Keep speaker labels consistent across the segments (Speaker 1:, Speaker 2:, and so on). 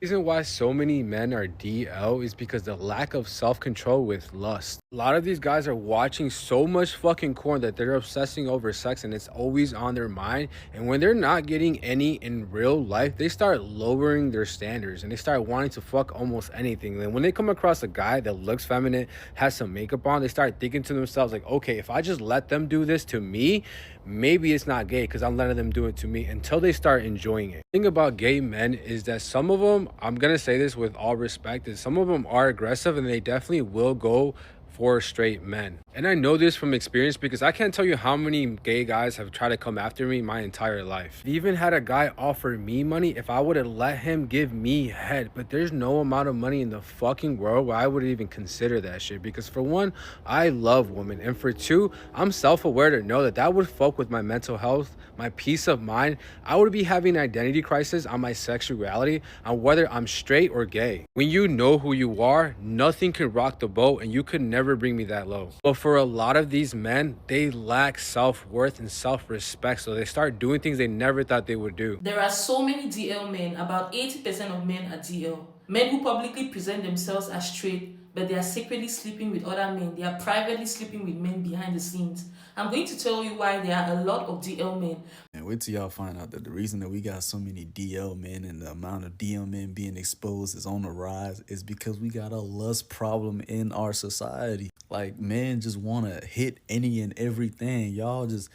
Speaker 1: Reason why so many men are DL is because the lack of self-control with lust. A lot of these guys are watching so much fucking porn that they're obsessing over sex and it's always on their mind. And when they're not getting any in real life, they start lowering their standards and they start wanting to fuck almost anything. And when they come across a guy that looks feminine, has some makeup on, they start thinking to themselves like, okay, if I just let them do this to me, maybe it's not gay because I'm letting them do it to me, until they start enjoying it. The thing about gay men is that some of them, I'm gonna say this with all respect, is some of them are aggressive and they definitely will go for straight men. And I know this from experience because I can't tell you how many gay guys have tried to come after me my entire life. I even had a guy offer me money if I would have let him give me head, but there's no amount of money in the fucking world where I would even consider that shit, because for one, I love women, and for two, I'm self-aware to know that that would fuck with my mental health, my peace of mind. I would be having an identity crisis on my sexuality, on whether I'm straight or gay. When you know who you are, nothing can rock the boat, and you could never bring me that low. But for a lot of these men, they lack self-worth and self-respect, so they start doing things they never thought they would do.
Speaker 2: There are so many DL men, about 80% of men are DL. Men who publicly present themselves as straight, but they are secretly sleeping with other men. They are privately sleeping with men behind the scenes. I'm going to tell you why there are a lot of DL men.
Speaker 3: And wait till y'all find out that the reason that we got so many DL men and the amount of DL men being exposed is on the rise is because we got a lust problem in our society. Like, men just want to hit any and everything. Y'all just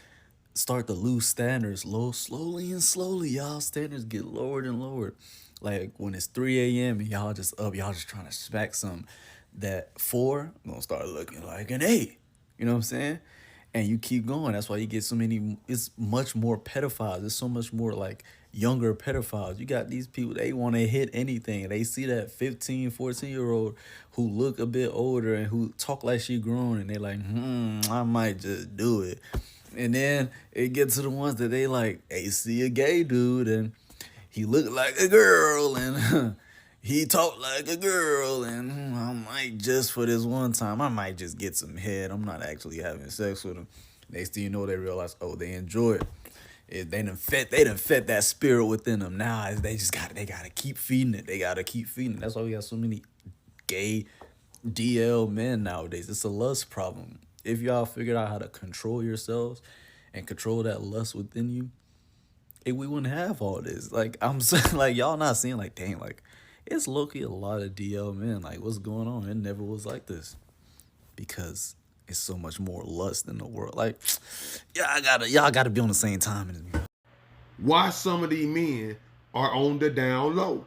Speaker 3: start to lose standards slowly and slowly. Y'all standards get lowered and lowered. Like, when it's 3 a.m. and y'all just up, y'all just trying to smack something, that 4 gonna start looking like an 8. You know what I'm saying? And you keep going. That's why you get so many. It's much more pedophiles. There's so much more like younger pedophiles. You got these people, they want to hit anything. They see that 15, 14-year-old who look a bit older and who talk like she grown, and they like, I might just do it. And then it gets to the ones that they like, they see a gay dude and he look like a girl and he talk like a girl, and I might just, for this one time, I might just get some head. I'm not actually having sex with them. Next thing you know, they realize, oh, they enjoy it. They done fed that spirit within them. Now they gotta keep feeding it. They gotta keep feeding it. That's why we got so many gay DL men nowadays. It's a lust problem. If y'all figured out how to control yourselves and control that lust within you, we wouldn't have all this. Like, I'm saying, like, y'all not seeing, like, dang, like, it's low-key a lot of DL men. Like, what's going on? It never was like this. Because it's so much more lust in the world. Like, y'all gotta be on the same time.
Speaker 4: Why some of these men are on the down low.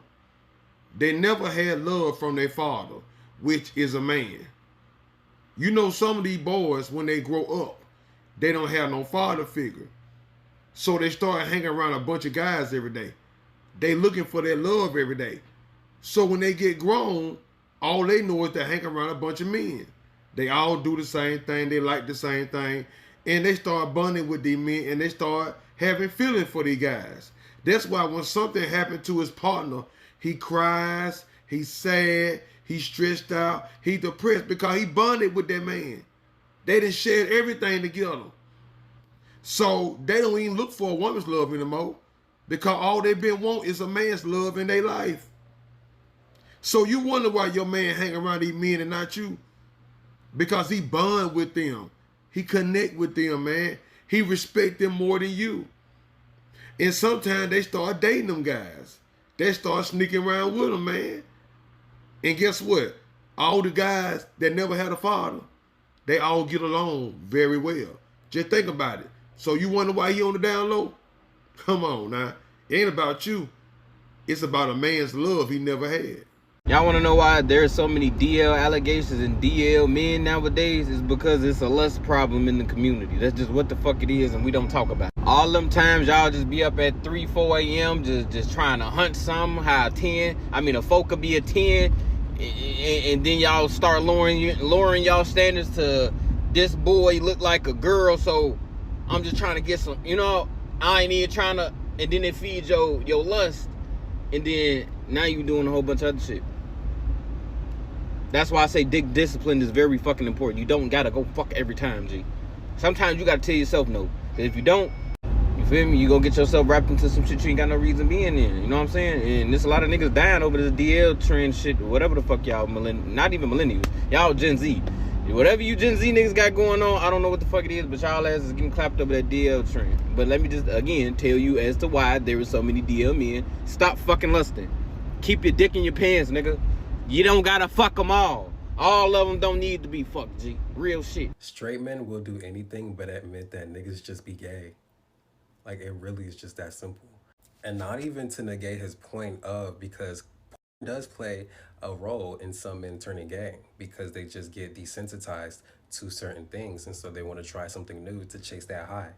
Speaker 4: They never had love from their father, which is a man. You know, some of these boys, when they grow up, they don't have no father figure. So they start hanging around a bunch of guys every day. They looking for their love every day. So when they get grown, all they know is to hang around a bunch of men. They all do the same thing. They like the same thing. And they start bonding with these men and they start having feelings for these guys. That's why when something happened to his partner, he cries, he's sad, he's stressed out, he's depressed because he bonded with that man. They done shared everything together. So they don't even look for a woman's love anymore because all they've been wanting is a man's love in their life. So you wonder why your man hang around these men and not you? Because he bond with them. He connect with them, man. He respect them more than you. And sometimes they start dating them guys. They start sneaking around with them, man. And guess what? All the guys that never had a father, they all get along very well. Just think about it. So you wonder why he on the down low? Come on now. It ain't about you. It's about a man's love he never had.
Speaker 5: Y'all want to know why there's so many DL allegations and DL men nowadays? It's because it's a lust problem in the community. That's just what the fuck it is, and we don't talk about it. All them times y'all just be up at 3, 4 a.m. just trying to hunt something, a folk could be a 10, and then y'all start lowering y'all standards to this boy look like a girl, so I'm just trying to get some, I ain't even trying to, and then it feeds your lust, and then now you doing a whole bunch of other shit. That's why I say dick discipline is very fucking important. You don't gotta go fuck every time, G. Sometimes you gotta tell yourself no. Because if you don't, you feel me? You gonna get yourself wrapped into some shit you ain't got no reason being in. You know what I'm saying? And there's a lot of niggas dying over this DL trend shit, whatever the fuck y'all not even millennials, y'all Gen Z. Whatever you Gen Z niggas got going on, I don't know what the fuck it is, but y'all asses is getting clapped over that DL trend. But let me just again tell you as to why there are so many DL men. Stop fucking lusting. Keep your dick in your pants, nigga. You don't gotta fuck them all. All of them don't need to be fucked, G. Real shit.
Speaker 6: Straight men will do anything but admit that niggas just be gay. Like, it really is just that simple. And not even to negate his point of, because porn does play a role in some men turning gay, because they just get desensitized to certain things, and so they want to try something new to chase that high.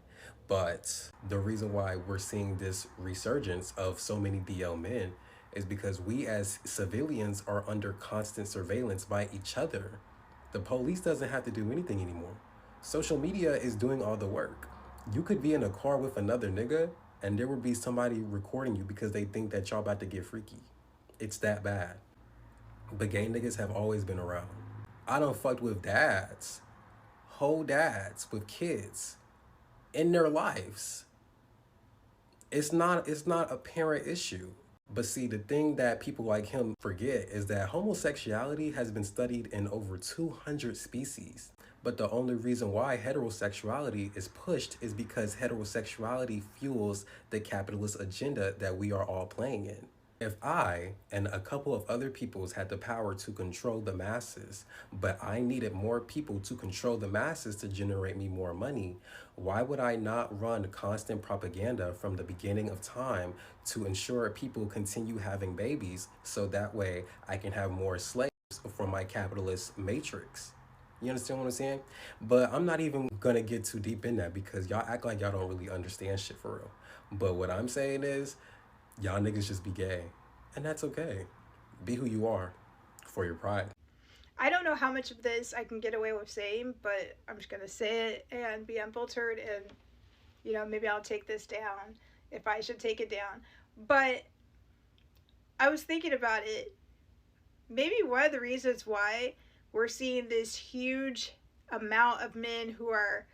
Speaker 6: But the reason why we're seeing this resurgence of so many DL men is because we as civilians are under constant surveillance by each other. The police doesn't have to do anything anymore. Social media is doing all the work. You could be in a car with another nigga and there would be somebody recording you because they think that y'all about to get freaky. It's that bad. But gay niggas have always been around. I done fucked with dads, whole dads with kids in their lives. It's not a parent issue. But see, the thing that people like him forget is that homosexuality has been studied in over 200 species. But the only reason why heterosexuality is pushed is because heterosexuality fuels the capitalist agenda that we are all playing in. If I and a couple of other peoples had the power to control the masses, but I needed more people to control the masses to generate me more money, why would I not run constant propaganda from the beginning of time to ensure people continue having babies so that way I can have more slaves for my capitalist matrix? You understand what I'm saying? But I'm not even gonna get too deep in that because y'all act like y'all don't really understand shit for real. But what I'm saying is, y'all niggas just be gay. And that's okay. Be who you are for your pride.
Speaker 7: I don't know how much of this I can get away with saying, but I'm just going to say it and be unfiltered, and, you know, maybe I'll take this down if I should take it down. But I was thinking about it. Maybe one of the reasons why we're seeing this huge amount of men who are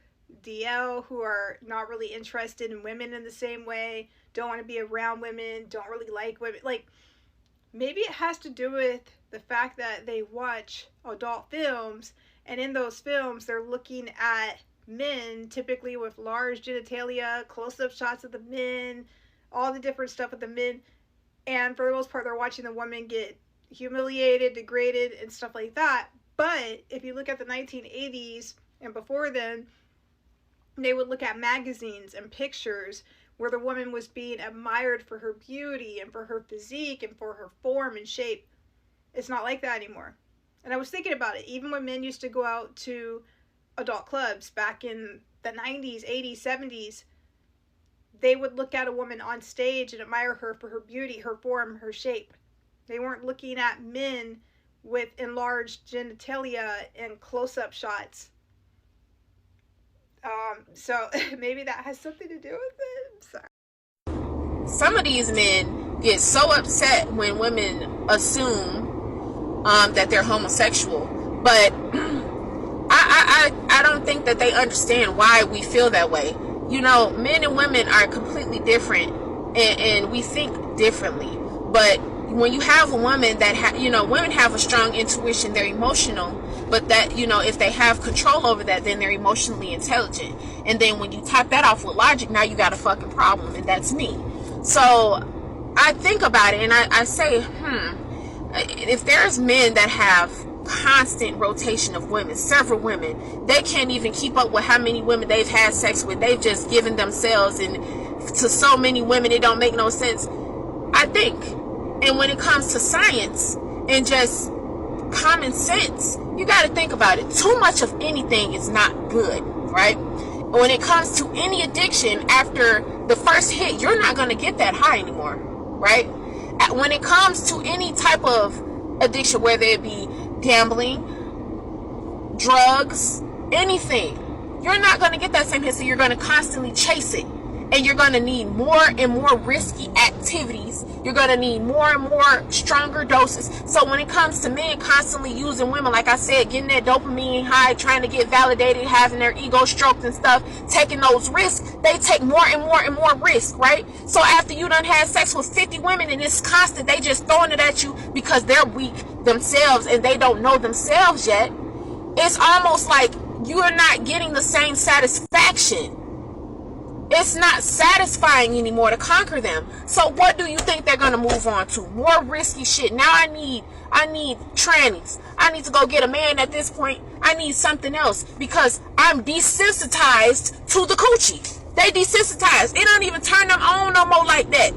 Speaker 7: DL, who are not really interested in women in the same way, don't want to be around women, don't really like women. Like, maybe it has to do with the fact that they watch adult films, and in those films they're looking at men typically with large genitalia, close-up shots of the men, all the different stuff with the men, and for the most part they're watching the women get humiliated, degraded, and stuff like that. But if you look at the 1980s and before then, they would look at magazines and pictures where the woman was being admired for her beauty and for her physique and for her form and shape. It's not like that anymore. And I was thinking about it. Even when men used to go out to adult clubs back in the 90s, 80s, 70s, they would look at a woman on stage and admire her for her beauty, her form, her shape. They weren't looking at men with enlarged genitalia and close-up shots. So maybe that has something to do with it. I'm sorry.
Speaker 8: Some of these men get so upset when women assume that they're homosexual, but I don't think that they understand why we feel that way. You know, men and women are completely different, and we think differently. But when you have a woman that women have a strong intuition, they're emotional, but that, you know, if they have control over that, then they're emotionally intelligent. And then when you top that off with logic, now you got a fucking problem, and that's me. So I think about it and I say, if there's men that have constant rotation of women, several women, they can't even keep up with how many women they've had sex with. They've just given themselves to so many women, it don't make no sense. I think, and when it comes to science and just common sense, you got to think about it. Too much of anything is not good, right? When it comes to any addiction, after the first hit, you're not going to get that high anymore, right? When it comes to any type of addiction, whether it be gambling, drugs, anything, you're not going to get that same hit, so you're going to constantly chase it. and you're going to need more and more risky activities. You're going to need more and more stronger doses. So when it comes to men constantly using women, like I said, getting that dopamine high, trying to get validated, having their ego stroked and stuff, taking those risks, they take more and more and more risk, right? So after you done had sex with 50 women and it's constant, they just throwing it at you because they're weak themselves and they don't know themselves yet. It's almost like you're not getting the same satisfaction. It's not satisfying anymore to conquer them. So what do you think they're going to move on to? More risky shit. Now I need trannies. I need to go get a man at this point. I need something else because I'm desensitized to the coochie. They desensitized. It don't even turn them on no more like that.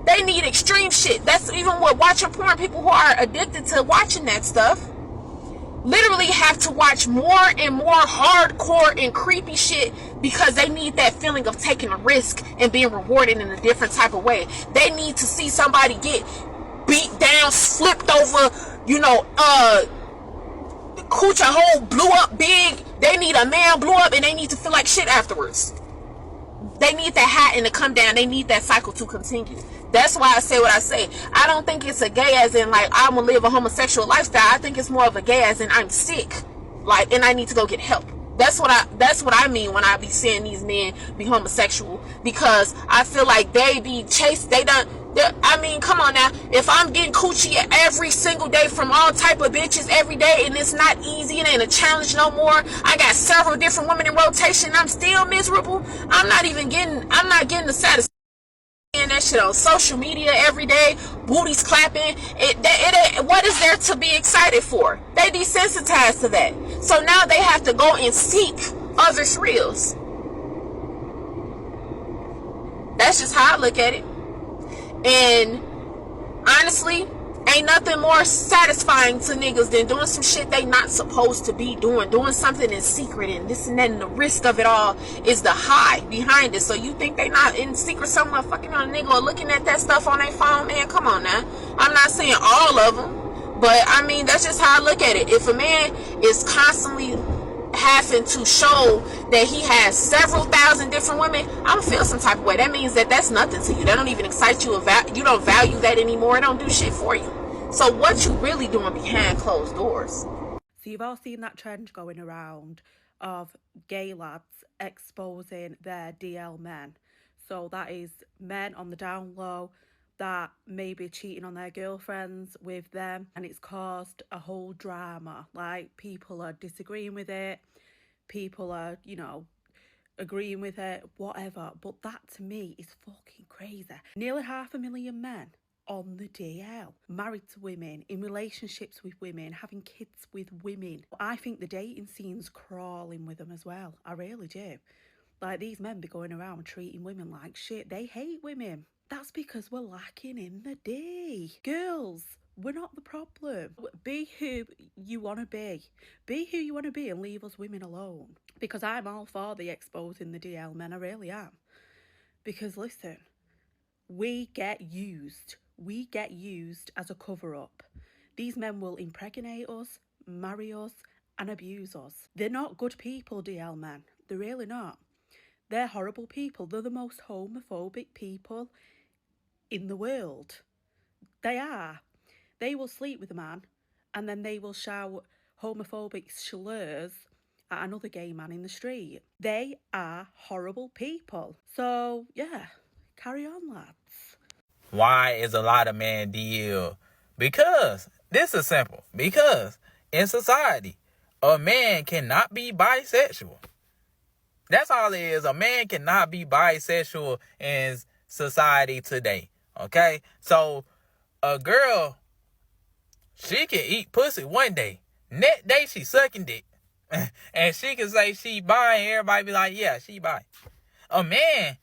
Speaker 8: They need extreme shit. That's even what watching porn. People who are addicted to watching that stuff literally have to watch more and more hardcore and creepy shit because they need that feeling of taking a risk and being rewarded in a different type of way. They need to see somebody get beat down, flipped over, coochie hole blew up big. They need a man blew up and they need to feel like shit afterwards. They need that high and to come down. They need that cycle to continue. That's why I say what I say. I don't think it's a gay as in like I'm gonna live a homosexual lifestyle. I think it's more of a gay as in I'm sick, like, and I need to go get help. That's what I mean when I be seeing these men be homosexual, because I feel like they be chased. I mean, come on now. If I'm getting coochie every single day from all type of bitches every day, and it's not easy, it ain't a challenge no more. I got several different women in rotation. I'm still miserable. I'm not getting the satisfaction. That shit on social media every day, booties clapping. What is there to be excited for? They desensitized to that. So now they have to go and seek other thrills. That's just how I look at it. And honestly, ain't nothing more satisfying to niggas than doing some shit they not supposed to be doing something in secret and this and that, and the risk of it all is the high behind it. So you think they not in secret somewhere fucking on a nigga or looking at that stuff on their phone? Man, come on now. I'm not saying all of them, but I mean, that's just how I look at it. If a man is constantly having to show that he has several thousand different women, I'm gonna feel some type of way. That means that that's nothing to you. That don't even excite you. You don't value that anymore. It don't do shit for you. So what you really doing behind closed doors?
Speaker 9: So you've all seen that trend going around of gay lads exposing their DL men. So that is men on the down low that may be cheating on their girlfriends with them, and it's caused a whole drama. Like, people are disagreeing with it, people are, agreeing with it, whatever. But that to me is fucking crazy. Nearly 500,000 men on the DL, married to women, in relationships with women, having kids with women. I think the dating scene's crawling with them as well. I really do. Like, these men be going around treating women like shit. They hate women. That's because we're lacking in the D. Girls, we're not the problem. Be who you want to be. Be who you want to be and leave us women alone. Because I'm all for the exposing the DL men. I really am. Because listen, we get used. We get used as a cover-up. These men will impregnate us, marry us, and abuse us. They're not good people, DL men. They're really not. They're horrible people. They're the most homophobic people in the world. They are. They will sleep with a man and then they will shout homophobic slurs at another gay man in the street. They are horrible people. So, yeah, carry on, lads.
Speaker 10: Why is a lot of men DL? Because this is simple. Because in society, a man cannot be bisexual. That's all it is. A man cannot be bisexual in society today. Okay? So a girl, she can eat pussy one day. Next day she sucking dick. And she can say she bi and everybody be like, yeah, she bi. A man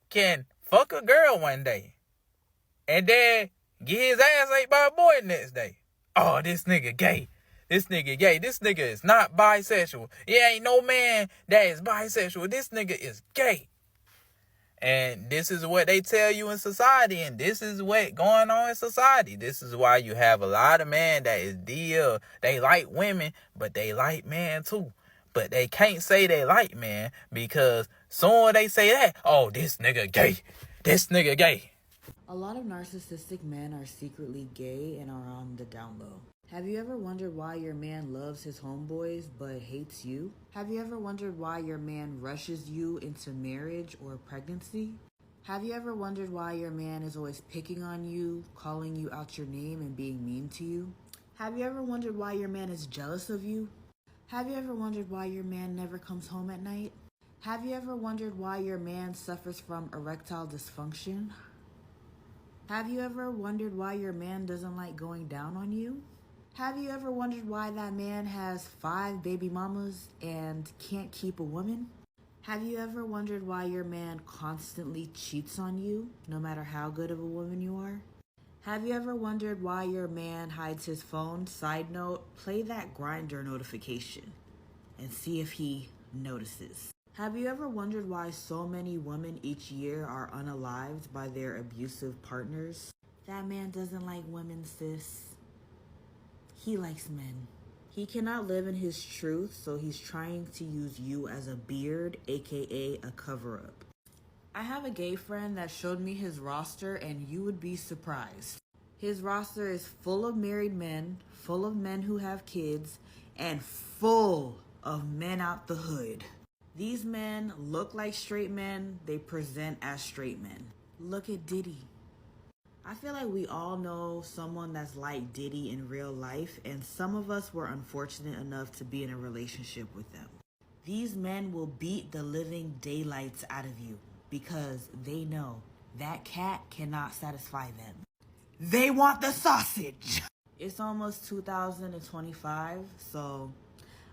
Speaker 10: can fuck a girl one day and then get his ass ate by a boy the next day. Oh, this nigga gay. This nigga gay. This nigga is not bisexual. It ain't no man that is bisexual. This nigga is gay. And this is what they tell you in society. And this is what going on in society. This is why you have a lot of men that is DL. They like women, but they like men too. But they can't say they like men because Soon they say that, oh, this nigga gay. This nigga gay.
Speaker 11: A lot of narcissistic men are secretly gay and are on the down low. Have you ever wondered why your man loves his homeboys but hates you? Have you ever wondered why your man rushes you into marriage or pregnancy? Have you ever wondered why your man is always picking on you, calling you out your name, and being mean to you? Have you ever wondered why your man is jealous of you? Have you ever wondered why your man never comes home at night? Have you ever wondered why your man suffers from erectile dysfunction? Have you ever wondered why your man doesn't like going down on you? Have you ever wondered why that man has 5 baby mamas and can't keep a woman? Have you ever wondered why your man constantly cheats on you, no matter how good of a woman you are? Have you ever wondered why your man hides his phone? Side note, play that Grindr notification and see if he notices. Have you ever wondered why so many women each year are unalived by their abusive partners? That man doesn't like women, sis. He likes men. He cannot live in his truth, so he's trying to use you as a beard, aka a cover-up. I have a gay friend that showed me his roster, and you would be surprised. His roster is full of married men, full of men who have kids, and full of men out the hood. These men look like straight men, they present as straight men. Look at Diddy. I feel like we all know someone that's like Diddy in real life, and some of us were unfortunate enough to be in a relationship with them. These men will beat the living daylights out of you because they know that cat cannot satisfy them. They want the sausage. It's almost 2025, so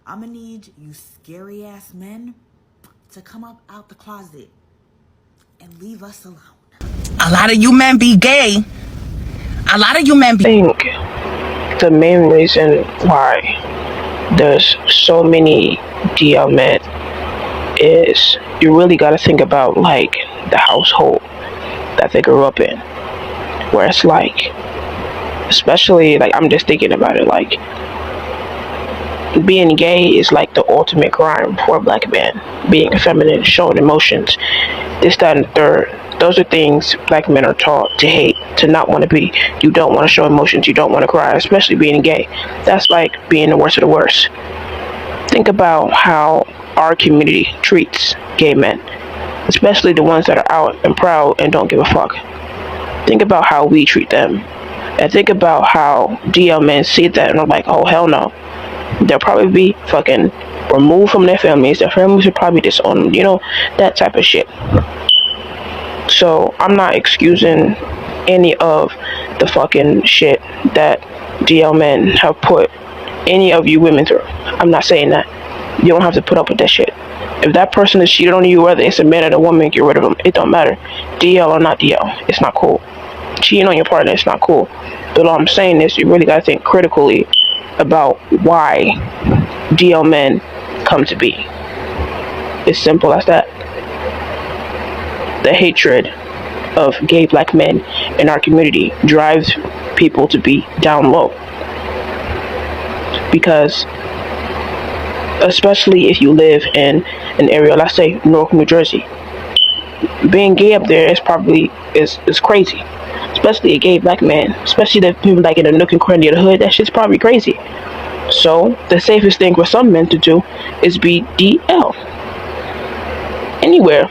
Speaker 11: I'm gonna need you scary ass men to come up out the closet and leave us alone.
Speaker 10: A lot of you men be gay. A lot of you men be.
Speaker 12: I think the main reason why there's so many DL men is you really got to think about like the household that they grew up in, where it's like, especially like I'm just thinking about it, like being gay is like the ultimate crime for a black man. Being feminine, showing emotions, this, that, and the third. Those are things black men are taught to hate, to not want to be. You don't want to show emotions, you don't want to cry, especially being gay. That's like being the worst of the worst. Think about how our community treats gay men, especially the ones that are out and proud and don't give a fuck. Think about how we treat them. And think about how DL men see that and are like, oh hell no. They'll probably be fucking removed from their families. Their families will probably disown them, you know, that type of shit. So I'm not excusing any of the fucking shit that DL men have put any of you women through. I'm not saying that. You don't have to put up with that shit. If that person is cheated on you, whether it's a man or a woman, get rid of them. It don't matter. DL or not DL, it's not cool. Cheating on your partner, it's not cool. But all I'm saying is you really gotta think critically about why DL men come to be. It's simple as that. The hatred of gay black men in our community drives people to be down low. Because especially if you live in an area, let's say North New Jersey, being gay up there is probably is crazy. Especially a gay black man, especially the people like in a nook and cranny of the hood, that shit's probably crazy. So the safest thing for some men to do is be DL anywhere.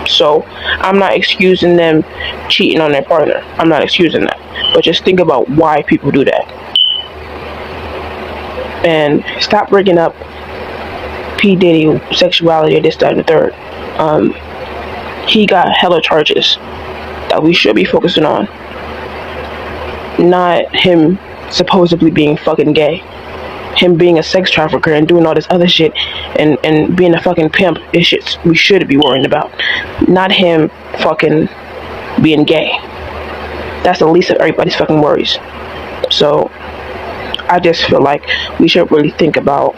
Speaker 12: So I'm not excusing them cheating on their partner. I'm not excusing that. But just think about why people do that. And stop bringing up P. Diddy, sexuality, this, that, and the third. He got hella charges that we should be focusing on. Not him supposedly being fucking gay. Him being a sex trafficker and doing all this other shit and being a fucking pimp is shit we should be worrying about. Not him fucking being gay. That's the least of everybody's fucking worries. So I just feel like we should really think about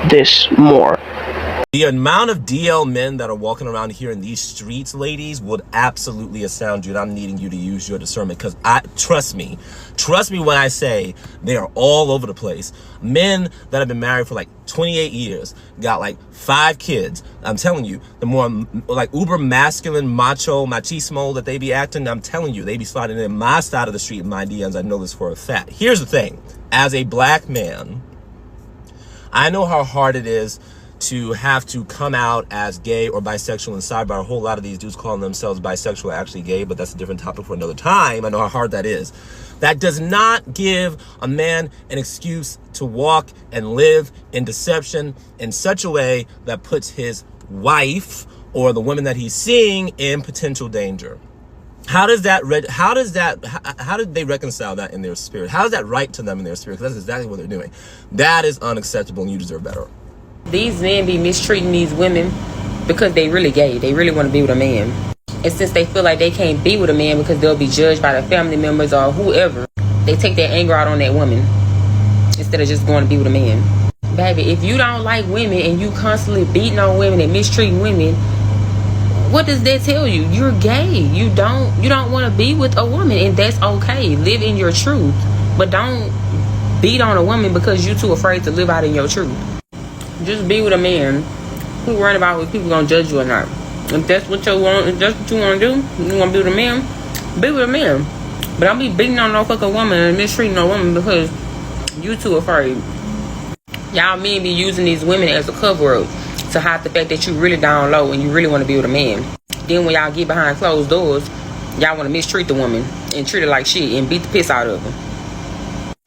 Speaker 12: this more.
Speaker 13: The amount of DL men that are walking around here in these streets, ladies, would absolutely astound you, and I'm needing you to use your discernment, because trust me when I say they are all over the place. Men that have been married for like 28 years, got like 5 kids. I'm telling you, the more like uber masculine, macho, machismo that they be acting, I'm telling you, they be sliding in my side of the street in my DMs. I know this for a fact. Here's the thing. As a black man, I know how hard it is to have to come out as gay or bisexual. And sidebar, a whole lot of these dudes calling themselves bisexual are actually gay, but that's a different topic for another time. I know how hard that is. That does not give a man an excuse to walk and live in deception in such a way that puts his wife or the women that he's seeing in potential danger. How did they reconcile that in their spirit? How is that right to them in their spirit? Because that's exactly what they're doing. That is unacceptable, and you deserve better.
Speaker 14: These men be mistreating these women because they really gay. They really want to be with a man. And since they feel like they can't be with a man because they'll be judged by their family members or whoever, they take their anger out on that woman instead of just going to be with a man. Baby, if you don't like women and you constantly beating on women and mistreating women, what does that tell you? You're gay. You don't want to be with a woman, and that's okay. Live in your truth. But don't beat on a woman because you're too afraid to live out in your truth. Just be with a man. Who worrying about if people gonna judge you or not? If that's what you want, if that's what you want to do, you want to be with a man, be with a man. But don't be beating on no fucking woman and mistreating no woman because you too afraid. Y'all men be using these women as a cover up to hide the fact that you really down low and you really want to be with a man. Then when y'all get behind closed doors, y'all want to mistreat the woman and treat her like shit and beat the piss out of her.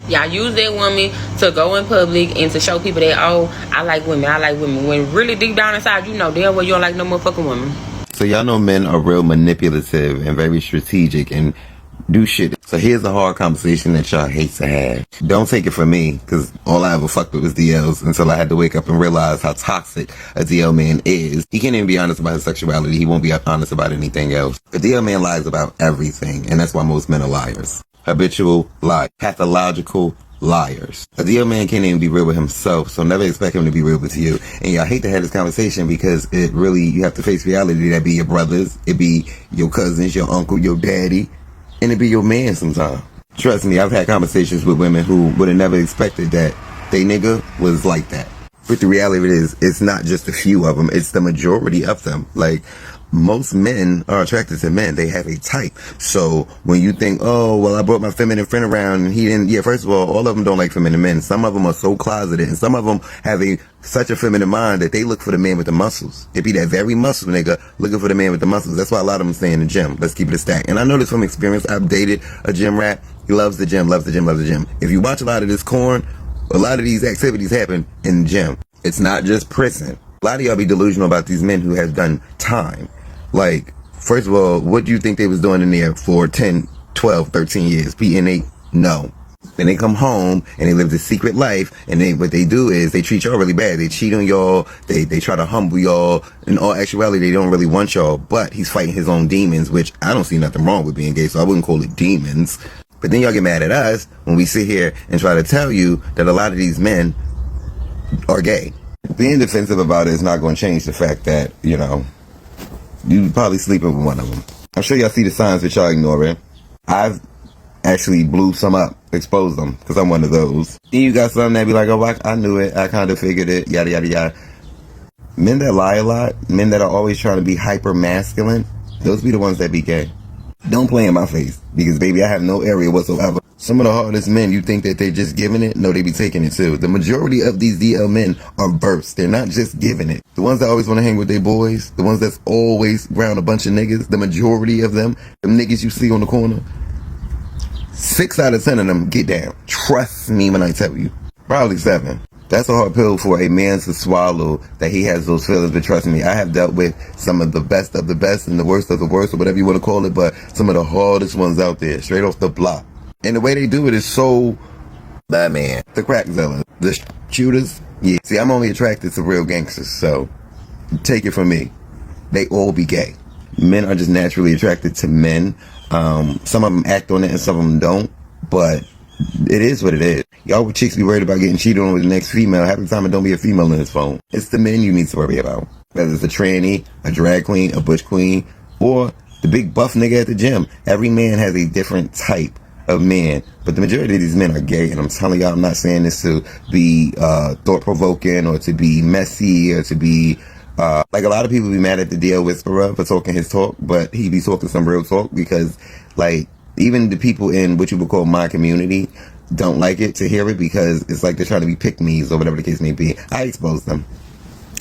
Speaker 14: Y'all use that woman to go in public and to show people that, oh, I like women. When really deep down inside, you know damn well you don't like no motherfucking woman.
Speaker 15: So y'all know men are real manipulative and very strategic and do shit. So here's a hard conversation that y'all hate to have. Don't take it from me, because all I ever fucked with was DLs until I had to wake up and realize how toxic a DL man is. He can't even be honest about his sexuality. He won't be honest about anything else. A DL man lies about everything, and that's why most men are liars. Habitual lie, pathological liars. A DL man can't even be real with himself, so never expect him to be real with you. And y'all hate to have this conversation because it really, you have to face reality. That be your brothers, it be your cousins, your uncle, your daddy, and it be your man sometimes. Trust me, I've had conversations with women who would have never expected that they nigga was like that. But the reality of it is, it's not just a few of them, it's the majority of them. Like, most men are attracted to men. They have a type. So when you think, oh, well, I brought my feminine friend around and he didn't, yeah, first of all of them don't like feminine men. Some of them are so closeted and some of them have such a feminine mind that they look for the man with the muscles. It be that very muscle nigga looking for the man with the muscles. That's why a lot of them stay in the gym. Let's keep it a stack. And I know this from experience. I've dated a gym rat. He loves the gym, loves the gym, loves the gym. If you watch a lot of this corn, a lot of these activities happen in the gym. It's not just prison. A lot of y'all be delusional about these men who have done time. Like, first of all, what do you think they was doing in there for 10, 12, 13 years? PNA? No. Then they come home and they live this secret life, and what they do is they treat y'all really bad. They cheat on y'all. They try to humble y'all. In all actuality, they don't really want y'all, but he's fighting his own demons, which I don't see nothing wrong with being gay, so I wouldn't call it demons. But then y'all get mad at us when we sit here and try to tell you that a lot of these men are gay. Being defensive about it is not going to change the fact that, you know, you probably sleeping with one of them. I'm sure y'all see the signs that y'all ignoring. I've actually blew some up, exposed them, because I'm one of those. Then you got some that be like, oh, I knew it, I kind of figured it, yada, yada, yada. Men that lie a lot, men that are always trying to be hyper-masculine, those be the ones that be gay. Don't play in my face, because baby, I have no area whatsoever. Some of the hardest men, you think that they're just giving it? No, they be taking it too. The majority of these DL men are bursts. They're not just giving it. The ones that always want to hang with their boys, the ones that's always around a bunch of niggas, the majority of them niggas you see on the corner, 6 out of 10 of them get down. Trust me when I tell you. Probably 7. That's a hard pill for a man to swallow, that he has those feelings, but trust me, I have dealt with some of the best and the worst of the worst, or whatever you want to call it, but some of the hardest ones out there, straight off the block. And the way they do it is so bad, man. The crack dealers, the shooters, yeah. See, I'm only attracted to real gangsters, so take it from me. They all be gay. Men are just naturally attracted to men. Some of them act on it and some of them don't, but It is what it is. Y'all with chicks be worried about getting cheated on with the next female. Half the time it don't be a female in his phone. It's the men you need to worry about. Whether it's a tranny, a drag queen, a bush queen, or the big buff nigga at the gym. Every man has a different type of man. But the majority of these men are gay. And I'm telling y'all, I'm not saying this to be thought-provoking or to be messy or to be... like a lot of people be mad at the DL Whisperer for talking his talk, but he be talking some real talk because, like, even the people in what you would call my community don't like it to hear it because it's like they're trying to be pick-me's or whatever the case may be. I expose them.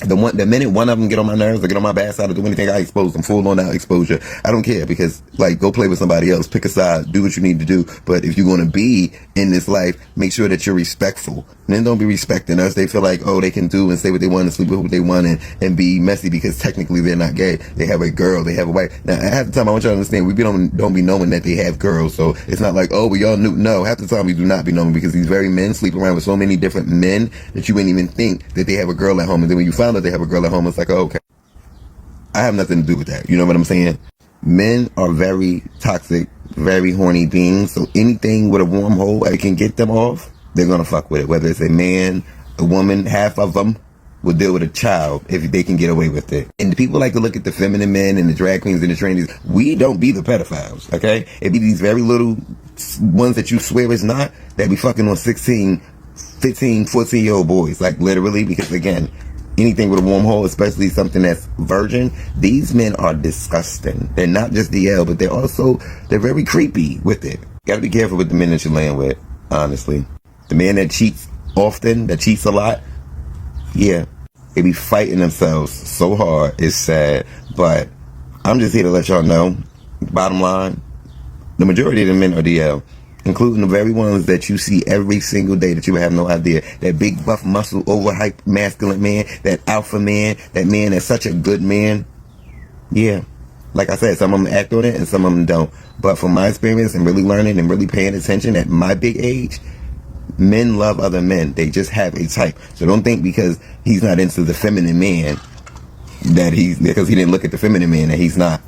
Speaker 15: The minute one of them get on my nerves or get on my bad side or do anything, I expose them. Full on out exposure. I don't care because, like, go play with somebody else. Pick a side. Do what you need to do. But if you're going to be in this life, make sure that you're respectful. Men don't be respecting us. They feel like, oh, they can do and say what they want and sleep with who they want and be messy because technically they're not gay. They have a girl. They have a wife. Now, half the time, I want y'all to understand, we don't be knowing that they have girls. So it's not like, oh, we all knew. No, half the time we do not be knowing because these very men sleep around with so many different men that you wouldn't even think that they have a girl at home. And then when you find out they have a girl at home, it's like, oh, okay. I have nothing to do with that. You know what I'm saying? Men are very toxic, very horny beings. So anything with a warm hole that can get them off, they're going to fuck with it. Whether it's a man, a woman, half of them will deal with a child if they can get away with it. And the people like to look at the feminine men and the drag queens and the trannies. We don't be the pedophiles, okay? It be these very little ones that you swear is not that be fucking on 16, 15, 14-year-old boys. Like literally, because again, anything with a warm hole, especially something that's virgin, these men are disgusting. They're not just DL, but they're very creepy with it. Gotta be careful with the men that you're laying with, honestly. The man that cheats often, that cheats a lot, yeah, they be fighting themselves so hard. It's sad. But I'm just here to let y'all know, bottom line, the majority of the men are DL. Including the very ones that you see every single day that you have no idea. That big buff muscle overhyped masculine man, that alpha man, that man that's such a good man. Yeah. Like I said, some of them act on it and some of them don't. But from my experience and really learning and really paying attention at my big age, men love other men. They just have a type. So don't think because he's not into the feminine man because he didn't look at the feminine man that he's not.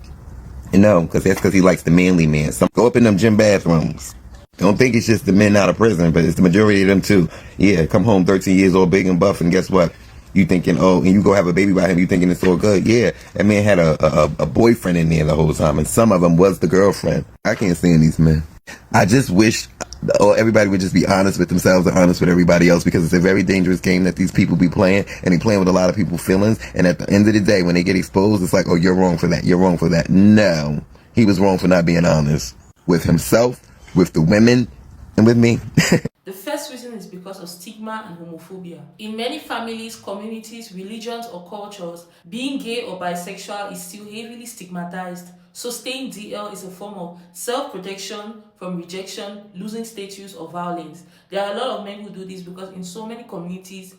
Speaker 15: No, because that's because he likes the manly man. Some go up in them gym bathrooms. Don't think it's just the men out of prison, but it's the majority of them too. Yeah, come home 13 years old, big and buff, and guess what? You thinking, oh, and you go have a baby by him, you thinking it's all good. Yeah, that man had a boyfriend in there the whole time, and some of them was the girlfriend. I can't stand these men. I just wish everybody would just be honest with themselves and honest with everybody else because it's a very dangerous game that these people be playing, and they playing with a lot of people's feelings, and at the end of the day, when they get exposed, it's like, oh, you're wrong for that, you're wrong for that. No, he was wrong for not being honest with himself, with the women, and with me.
Speaker 2: The first reason is because of stigma and homophobia. In many families, communities, religions, or cultures, being gay or bisexual is still heavily stigmatized. So staying DL is a form of self-protection from rejection, losing status, or violence. There are a lot of men who do this because in so many communities,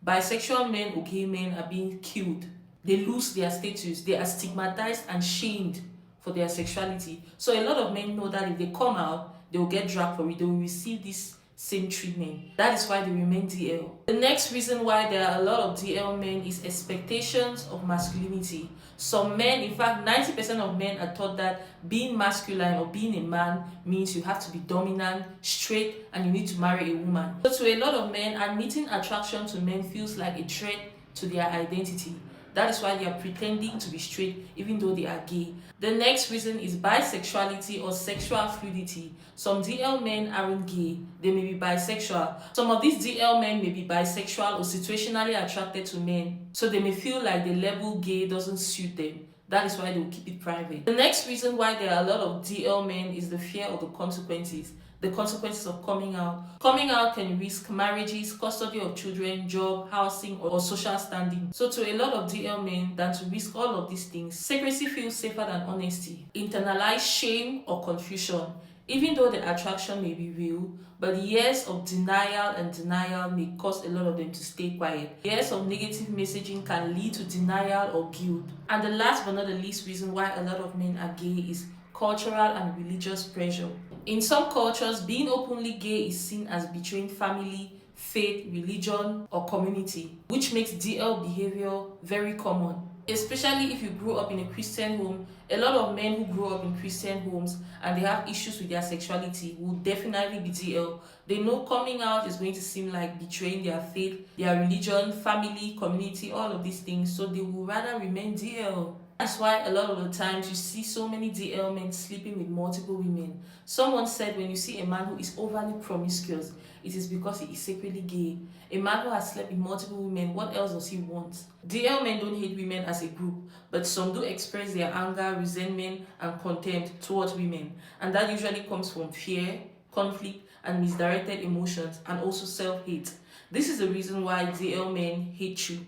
Speaker 2: bisexual men or gay men are being killed. They lose their status. They are stigmatized and shamed for their sexuality. So a lot of men know that if they come out, they will get dragged from it. They will receive this same treatment. That is why they remain DL. The next reason why there are a lot of DL men is expectations of masculinity. Some men, in fact 90% of men are taught that being masculine or being a man means you have to be dominant, straight, and you need to marry a woman. So to a lot of men, admitting attraction to men feels like a threat to their identity. That is why they are pretending to be straight even though they are gay. The next reason is bisexuality or sexual fluidity. Some DL men aren't gay, they may be bisexual. Some of these DL men may be bisexual or situationally attracted to men, so they may feel like the label gay doesn't suit them. That is why they will keep it private. The next reason why there are a lot of DL men is the fear of the consequences. The consequences of coming out. Coming out can risk marriages, custody of children, job, housing, or social standing. So to a lot of DL men, than to risk all of these things, secrecy feels safer than honesty. Internalized shame or confusion. Even though the attraction may be real, but years of denial may cause a lot of them to stay quiet. Years of negative messaging can lead to denial or guilt. And the last but not the least reason why a lot of men are gay is cultural and religious pressure. In some cultures, being openly gay is seen as betraying family, faith, religion, or community, which makes DL behavior very common. Especially if you grew up in a Christian home. A lot of men who grow up in Christian homes and they have issues with their sexuality will definitely be DL. They know coming out is going to seem like betraying their faith, their religion, family, community, all of these things, so they will rather remain DL. That's why a lot of the times you see so many DL men sleeping with multiple women. Someone said when you see a man who is overly promiscuous, it is because he is secretly gay. A man who has slept with multiple women, what else does he want? DL men don't hate women as a group, but some do express their anger, resentment, and contempt towards women. And that usually comes from fear, conflict, and misdirected emotions, and also self-hate. This is the reason why DL men hate you.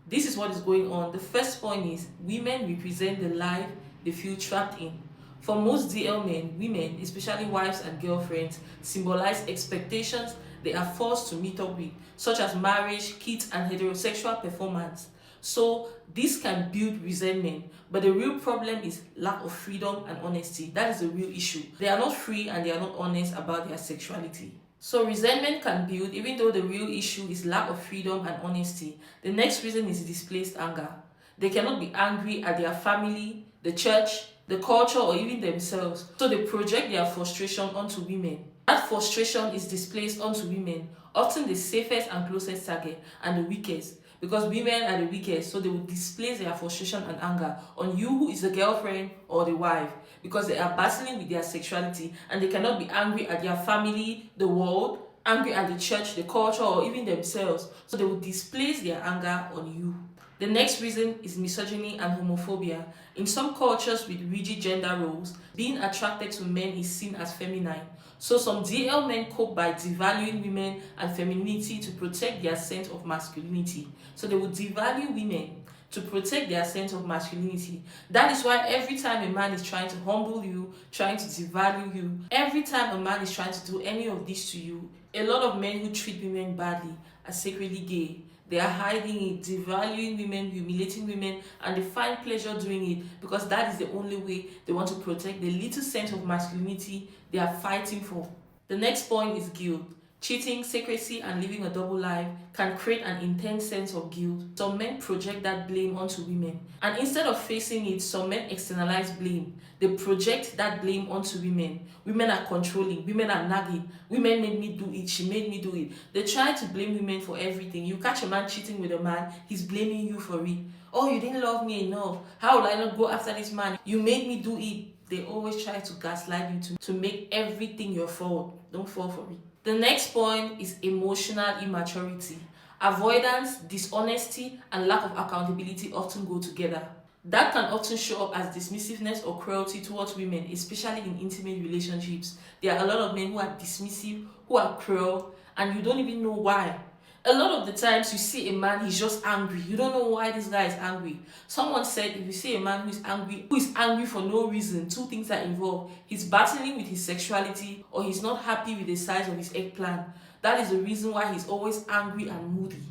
Speaker 2: This is what is going on. The first point is women represent the life they feel trapped in. For most DL men, women, especially wives and girlfriends, symbolize expectations they are forced to meet up with, such as marriage, kids, and heterosexual performance. So this can build resentment, but the real problem is lack of freedom and honesty. That is the real issue. They are not free and they are not honest about their sexuality. So resentment can build even though the real issue is lack of freedom and honesty. The next reason is displaced anger. They cannot be angry at their family, the church, the culture, or even themselves. So they project their frustration onto women. That frustration is displaced onto women, often the safest and closest target and the weakest. Because women are the weakest, so they will display their frustration and anger on you who is the girlfriend or the wife, because they are battling with their sexuality and they cannot be angry at their family, the world, angry at the church, the culture, or even themselves. So they will display their anger on you. The next reason is misogyny and homophobia. In some cultures with rigid gender roles, being attracted to men is seen as feminine. So some DL men cope by devaluing women and femininity to protect their sense of masculinity. So they will devalue women to protect their sense of masculinity. That is why every time a man is trying to humble you, trying to devalue you, every time a man is trying to do any of this to you, a lot of men who treat women badly are secretly gay. They are hiding it, devaluing women, humiliating women, and they find pleasure doing it because that is the only way they want to protect the little sense of masculinity they are fighting for. The next point is guilt. Cheating, secrecy, and living a double life can create an intense sense of guilt. Some men project that blame onto women. And instead of facing it, some men externalize blame. They project that blame onto women. Women are controlling. Women are nagging. Women made me do it. She made me do it. They try to blame women for everything. You catch a man cheating with a man, he's blaming you for it. Oh, you didn't love me enough. How will I not go after this man? You made me do it. They always try to gaslight you to make everything your fault. Don't fall for it. The next point is emotional immaturity. Avoidance, dishonesty, and lack of accountability often go together. That can often show up as dismissiveness or cruelty towards women, especially in intimate relationships. There are a lot of men who are dismissive, who are cruel, and you don't even know why. A lot of the times you see a man, he's just angry. You don't know why this guy is angry. Someone said if you see a man who is angry for no reason, two things are involved. He's battling with his sexuality or he's not happy with the size of his eggplant. That is the reason why he's always angry and moody.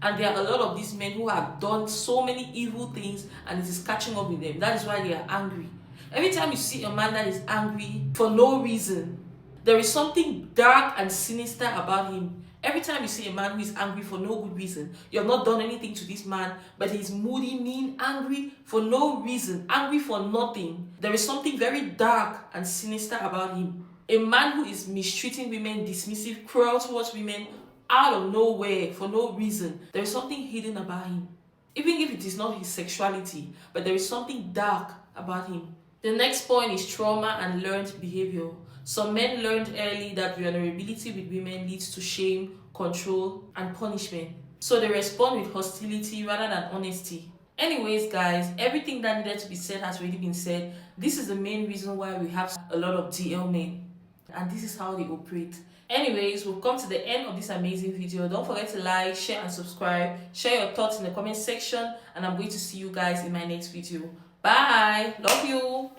Speaker 2: And there are a lot of these men who have done so many evil things and it is catching up with them. That is why they are angry. Every time you see a man that is angry for no reason, there is something dark and sinister about him. Every time you see a man who is angry for no good reason, you have not done anything to this man, but he's moody, mean, angry for no reason, angry for nothing. There is something very dark and sinister about him. A man who is mistreating women, dismissive, cruel towards women, out of nowhere, for no reason. There is something hidden about him. Even if it is not his sexuality, but there is something dark about him. The next point is trauma and learned behavior. Some men learned early that vulnerability with women leads to shame, control, and punishment. So they respond with hostility rather than honesty. Anyways, guys, everything that needed to be said has already been said. This is the main reason why we have a lot of DL men. And this is how they operate. Anyways, we've come to the end of this amazing video. Don't forget to like, share, and subscribe. Share your thoughts in the comment section. And I'm going to see you guys in my next video. Bye. Love you.